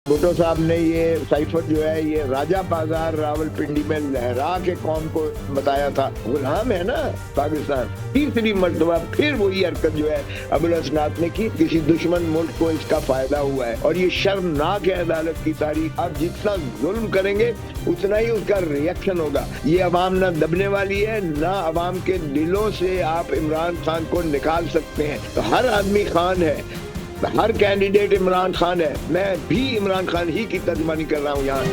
भुट्टो साहब ने ये साइफर जो है ये राजा बाजार रावलपिंडी में लहरा के कौम को बताया था। गुलाम है ना पाकिस्तान। तीसरी मर्तबा फिर वही हरकत जो है अबुल हसनात ने की। किसी दुश्मन मुल्क को इसका फायदा हुआ है और ये शर्मनाक है अदालत की तारीख। आप जितना जुल्म करेंगे उतना ही उसका रिएक्शन होगा। ये अवाम ना दबने वाली है, ना अवाम के दिलों से आप इमरान खान को निकाल सकते हैं। तो हर आदमी खान है, हर कैंडिडेट इमरान खान है। मैं भी इमरान खान ही की तर्जुमानी कर रहा हूँ यहाँ।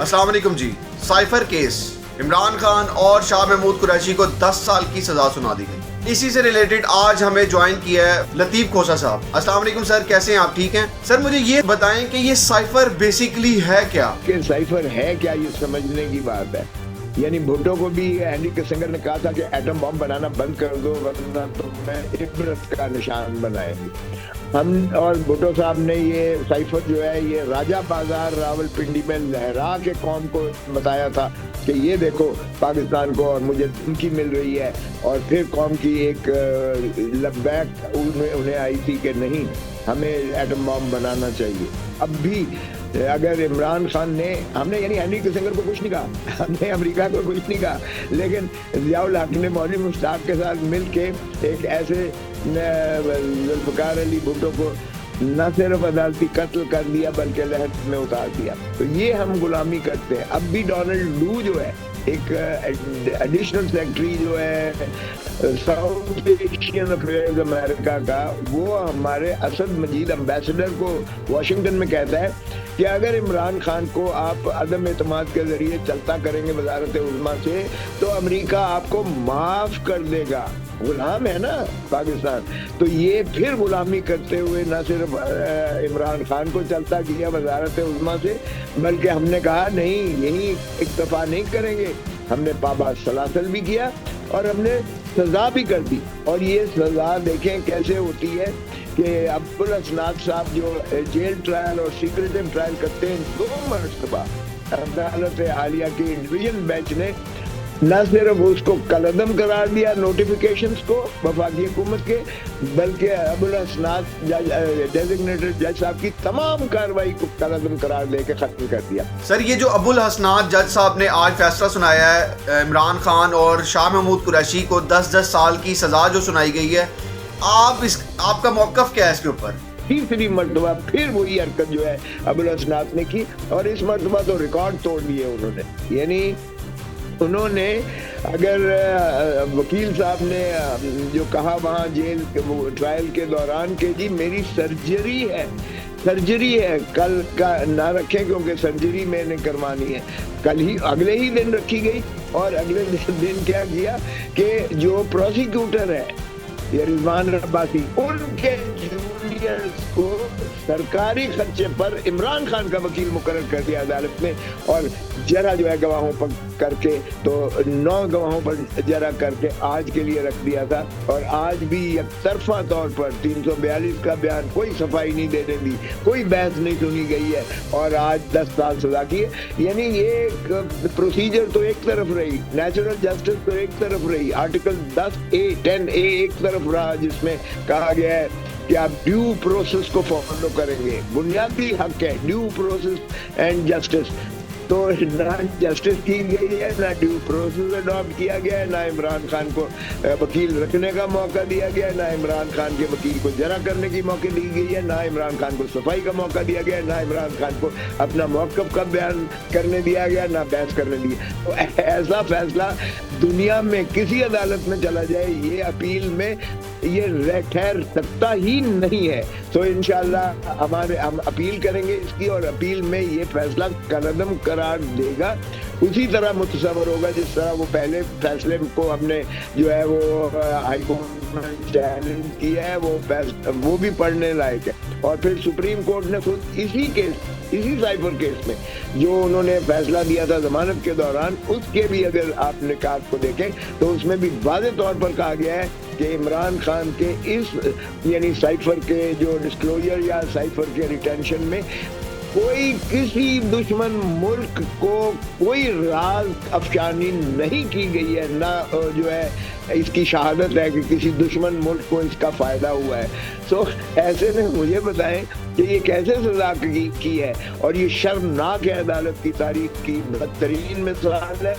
अस्सलाम वालेकुम जी। साइफर केस, इमरान खान और शाह महमूद कुरैशी को 10 साल की सजा सुना दी गई। इसी से रिलेटेड आज हमें ज्वाइन किया है लतीफ खोसा साहब। अस्सलाम वालेकुम सर, कैसे हैं आप? ठीक हैं सर। मुझे ये बताएं कि ये साइफर बेसिकली है क्या? कि साइफर है क्या ये समझने की बात है। यानी भुट्टो को भी हेनरी किसिंगर ने कहा था कि एटम बम बनाना बंद कर दो वरना तो मैं इबरत का निशान बनाएंगे हम। और भुट्टो साहब ने ये साइफर जो है ये राजा बाजार रावलपिंडी में लहरा के कौम को बताया था कि ये देखो पाकिस्तान को और मुझे धमकी मिल रही है। और फिर कौम की एक लबैक उन्हें आई थी कि नहीं, हमें एटम बम बनाना चाहिए। अब भी अगर इमरान खान ने, हमने यानी हेनरी किसिंगर को कुछ नहीं कहा, हमने अमेरिका को कुछ नहीं कहा, लेकिन ज़ियाउल हक ने मौलवी मुश्ताक के साथ मिल के एक ऐसे जुल्फ़िकार अली भुट्टो को न सिर्फ अदालती कत्ल कर दिया बल्कि लहर में उतार दिया। तो ये हम गुलामी करते हैं। अब भी डोनाल्ड लू जो है एक एडिशनल सेक्रेटरी जो है साउथ एशियन अफेयर्स अमेरिका का, वो हमारे असद मजीद एम्बेसडर को वाशिंगटन में कहता है कि अगर इमरान खान को आप अदम एतमाद के जरिए चलता करेंगे वजारत उज़्मा से तो अमेरिका आपको माफ कर देगा। गुलाम है ना पाकिस्तान। तो ये फिर गुलामी करते हुए न सिर्फ इमरान खान को चलता किया वजारत उज़्मा से, बल्कि हमने कहा नहीं, यही इक्तफा नहीं करेंगे। हमने पाबा सलासल भी किया और हमने सजा भी कर दी। और ये सजा देखें कैसे होती है कि अब्दुल हसनात साहब जो जेल ट्रायल और सीक्रेटिव ट्रायल करते हैं 2 मरतबा अदालत आलिया की डिवीजन बेंच ने न सिर्फ उसको कलअदम करार दिया नोटिफिकेशंस को वफाकी हुकूमत के, बल्कि अबुल हसनात डेजिग्नेटेड जज साहब की तमाम कार्रवाई को कलअदम करार देके खत्म कर दिया। सर ये जो अबुल हसनात जज साहब ने आज फैसला सुनाया है इमरान खान और शाह महमूद कुरैशी को 10-10 साल की सजा जो सुनाई गई है, आपका मौक़िफ़ क्या है इसके ऊपर? तीसरी मर्तबा फिर वही हरकत जो है अबुल हसनात ने की और इस मर्तबा तो रिकॉर्ड तोड़ दिए उन्होंने। यानी उन्होंने अगर वकील साहब ने जो कहा वहाँ जेल ट्रायल के दौरान कि जी मेरी सर्जरी है, कल का ना रखें क्योंकि सर्जरी मैंने करवानी है, कल ही अगले ही दिन रखी गई। और अगले दिन क्या किया कि जो प्रोसिक्यूटर है ये रिजवान रब्बासी, उनके जूनियर्स को सरकारी खर्चे पर इमरान खान का वकील मुकर्रर कर दिया अदालत ने। और जरा जो है गवाहों पर करके तो 9 गवाहों पर जरा करके आज के लिए रख दिया था। और आज भी एकतरफा तौर पर 342 का बयान, कोई सफाई नहीं देने दी, कोई बहस नहीं सुनी गई है और आज 10 साल सजा की है। यानी ये प्रोसीजर तो एक तरफ रही, नेचुरल जस्टिस तो एक तरफ रही, आर्टिकल 10A एक तरफ रहा जिसमें कहा गया है कि आप ड्यू प्रोसेस को फॉलो करेंगे। बुनियादी हक है ड्यू प्रोसेस एंड जस्टिस। तो ना जस्टिस की गई है, ना ड्यू प्रोसेस अडॉप्ट किया गया है, ना इमरान खान को वकील रखने का मौका दिया गया है, ना इमरान खान के वकील को जरा करने की मौका दी गई है, ना इमरान खान को सफाई का मौका दिया गया है, ना इमरान खान को अपना मौक़िफ़ का बयान करने दिया गया, ना बहस करने दी। तो ऐसा फैसला दुनिया में किसी अदालत में चला जाए ये अपील में ये ठहर सकता ही नहीं है। तो इंशाअल्लाह हम अपील करेंगे इसकी और अपील में ये फैसला कलअदम करार देगा। उसी तरह मुतसव्वर होगा जिस तरह वो पहले फैसले को हमने जो है वो हाई कोर्ट में चैलेंज किया है, वो भी पढ़ने लायक है। और फिर सुप्रीम कोर्ट ने खुद इसी साइफर केस में जो उन्होंने फैसला दिया था जमानत के दौरान, उसके भी अगर आप निकात को देखें तो उसमें भी वाज़े तौर पर कहा गया है कि इमरान खान के इस यानी साइफर के जो डिस्क्लोजर या साइफर के रिटेंशन में कोई किसी दुश्मन मुल्क को कोई राज अफशानी नहीं की गई है, ना जो है इसकी शहादत है कि किसी दुश्मन मुल्क को इसका फ़ायदा हुआ है। तो ऐसे में मुझे बताएं कि ये कैसे सज़ा की है, और ये शर्मनाक है, अदालत की तारीख की बदतरीन मिसाल है।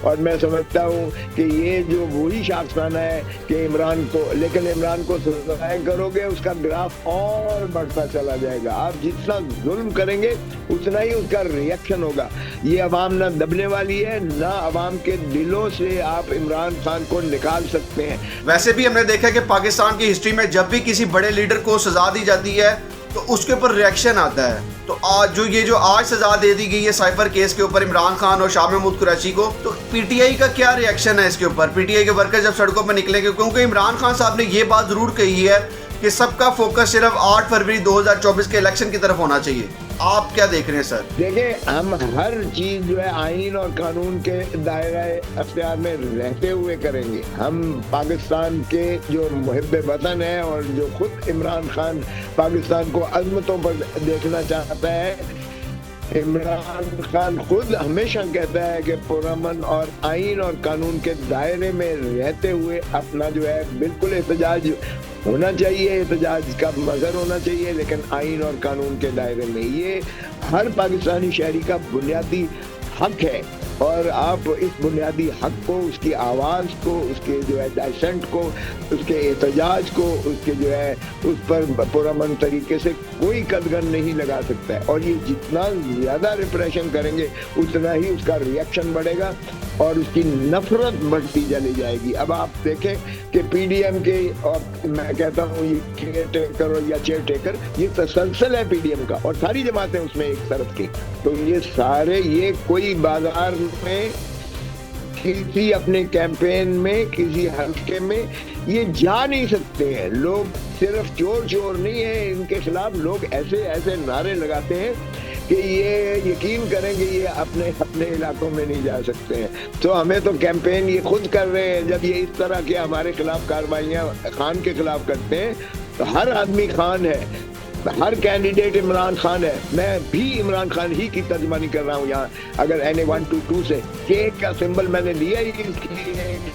और मैं समझता हूँ कि ये जो वही शाखसाना है कि इमरान को, लेकिन इमरान को सजाएं करोगे उसका ग्राफ और बढ़ता चला जाएगा। आप जितना जुल्म करेंगे उतना ही उसका रिएक्शन होगा। ये अवाम ना दबने वाली है, ना अवाम के दिलों से आप इमरान खान को निकाल सकते हैं। वैसे भी हमने देखा कि पाकिस्तान की हिस्ट्री में जब भी किसी बड़े लीडर को सजा दी जाती है तो उसके ऊपर रिएक्शन आता है। तो आज जो आज सजा दे दी गई है साइफर केस के ऊपर इमरान खान और शाह महमूद कुरैशी को, तो पीटीआई का क्या रिएक्शन है इसके ऊपर? पीटीआई के वर्कर जब सड़कों पर निकलेंगे, क्योंकि इमरान खान साहब ने ये बात जरूर कही है कि सबका फोकस सिर्फ 8 फरवरी 2024 के इलेक्शन की तरफ होना चाहिए। आप क्या देख रहे हैं सर? देखिए, हम हर चीज जो है आईन और कानून के दायरा अख्तियार में रहते हुए करेंगे। हम पाकिस्तान के जो मुहिब वतन है और जो खुद इमरान खान पाकिस्तान को अजमतों पर देखना चाहता है, इमरान खान खुद हमेशा कहता है कि पुरअमन और आईन और कानून के दायरे में रहते हुए अपना जो है बिल्कुल एहतजाज होना चाहिए, एहतजाज का मज़हर होना चाहिए, लेकिन आईन और कानून के दायरे में। ये हर पाकिस्तानी शहरी का बुनियादी हक है, और आप इस बुनियादी हक को, उसकी आवाज़ को, उसके जो है डाइसेंट को, उसके एहतजाज को, उसके जो है उस पर पुरअमन तरीके से कोई कदगन नहीं लगा सकता है। और ये जितना ज़्यादा रिप्रेशन करेंगे उतना ही उसका रिएक्शन बढ़ेगा और उसकी नफरत बढ़ती चली जाएगी। अब आप देखें कि पीडीएम के, और मैं कहता हूँ ये केयर टेकर या चेयर टेकर, ये तसलसल है पीडीएम का, और सारी जमातें उसमें एक तरफ की। तो ये सारे, ये कोई बाजार में किसी अपने कैंपेन में, किसी हल्के में ये जा नहीं सकते हैं। लोग सिर्फ चोर नहीं है, इनके खिलाफ लोग ऐसे ऐसे नारे लगाते हैं कि ये यकीन करेंगे ये अपने इलाकों में नहीं जा सकते हैं। तो हमें तो कैंपेन ये खुद कर रहे हैं। जब ये इस तरह के हमारे खिलाफ कार्रवाइयाँ खान के खिलाफ करते हैं तो हर आदमी खान है, हर कैंडिडेट इमरान खान है। मैं भी इमरान खान ही की तर्जमानी कर रहा हूँ यहाँ। अगर NA-122 से के का सिंबल मैंने लिया ही,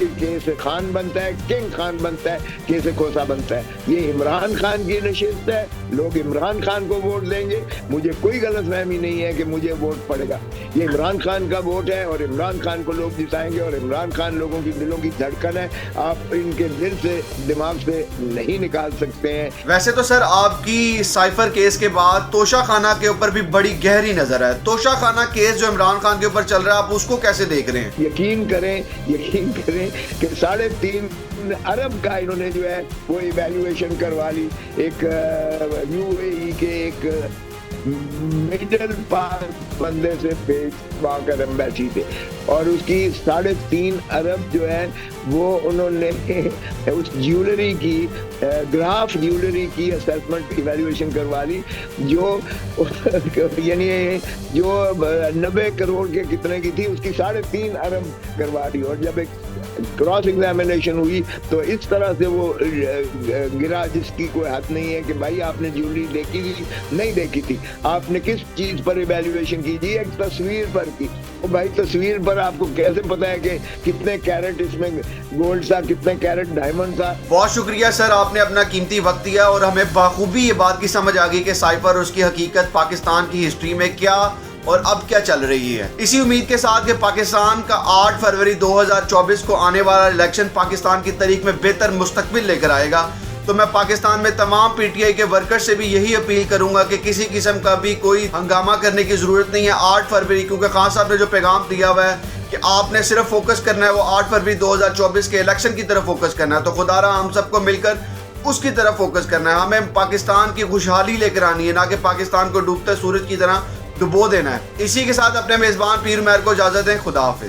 के से खान बनता है, किंग खान बनता है, के से खोसा बनता है। ये इमरान खान की नशिस्त है, लोग इमरान खान को वोट देंगे। मुझे कोई गलतफहमी नहीं है कि मुझे वोट पड़ेगा। ये इमरान खान का वोट है और इमरान खान को लोग जिताएंगे, और इमरान खान लोगों की दिलों की धड़कन है, आप इनके दिल से, दिमाग से नहीं निकाल सकते हैं। वैसे तो सर आपकी साइफर केस के बाद तोशा खाना के ऊपर भी बड़ी गहरी नजर है। तोशा खाना केस जो इमरान खान के ऊपर चल रहा है, आप उसको कैसे देख रहे हैं? यकीन करें कि 3.5 अरब का इन्होंने जो है वो इवैल्यूएशन करवा ली। एक UAE के एक मिडिल पास बंदे से भेज कर एम्बेसी थे, और उसकी 3.5 अरब जो है वो उन्होंने उस ज्वेलरी की, ग्राफ ज्वेलरी की असेसमेंट इवैल्यूएशन करवा ली, जो यानी जो 90 करोड़ के कितने की थी उसकी 3.5 अरब करवा दी। और जब एक क्रॉस एग्जामिनेशन हुई तो इस तरह से वो गिरा जिसकी कोई हद नहीं है कि भाई आपने ज्वेलरी देखी थी, नहीं देखी थी, आपने किस चीज पर इवैल्यूएशन की थी? एक तस्वीर पर की। तो भाई तस्वीर पर आपको कैसे पता है कि कितने कैरेट इसमें गोल्ड था, कितने कैरेट डायमंड था? बहुत शुक्रिया सर, आपने अपना कीमती वक्त दिया और हमें बाखूबी ये बात की समझ आ गई कि साइफर और उसकी हकीकत पाकिस्तान की हिस्ट्री में क्या और अब क्या चल रही है। इसी उम्मीद के साथ कि पाकिस्तान का 8 फरवरी 2024 को आने वाला इलेक्शन पाकिस्तान की तारीख में बेहतर मुस्तकबिल लेकर आएगा, तो मैं पाकिस्तान में तमाम पीटीआई के वर्कर्स से भी यही अपील करूंगा कि किसी किस्म का भी कोई हंगामा करने की जरूरत नहीं है 8 फरवरी, क्योंकि खान साहब ने जो पैगाम दिया हुआ है कि आपने सिर्फ फोकस करना है वो 8 फरवरी 2024 के इलेक्शन की तरफ फोकस करना है। तो खुदारा हम सबको मिलकर उसकी तरफ फोकस करना है। हमें पाकिस्तान की खुशहाली लेकर आनी है, ना कि पाकिस्तान को डूबते सूरज की तरह डुबो देना है। इसी के साथ अपने मेजबान पीर मेहर को इजाजत दें। खुदा हाफिज।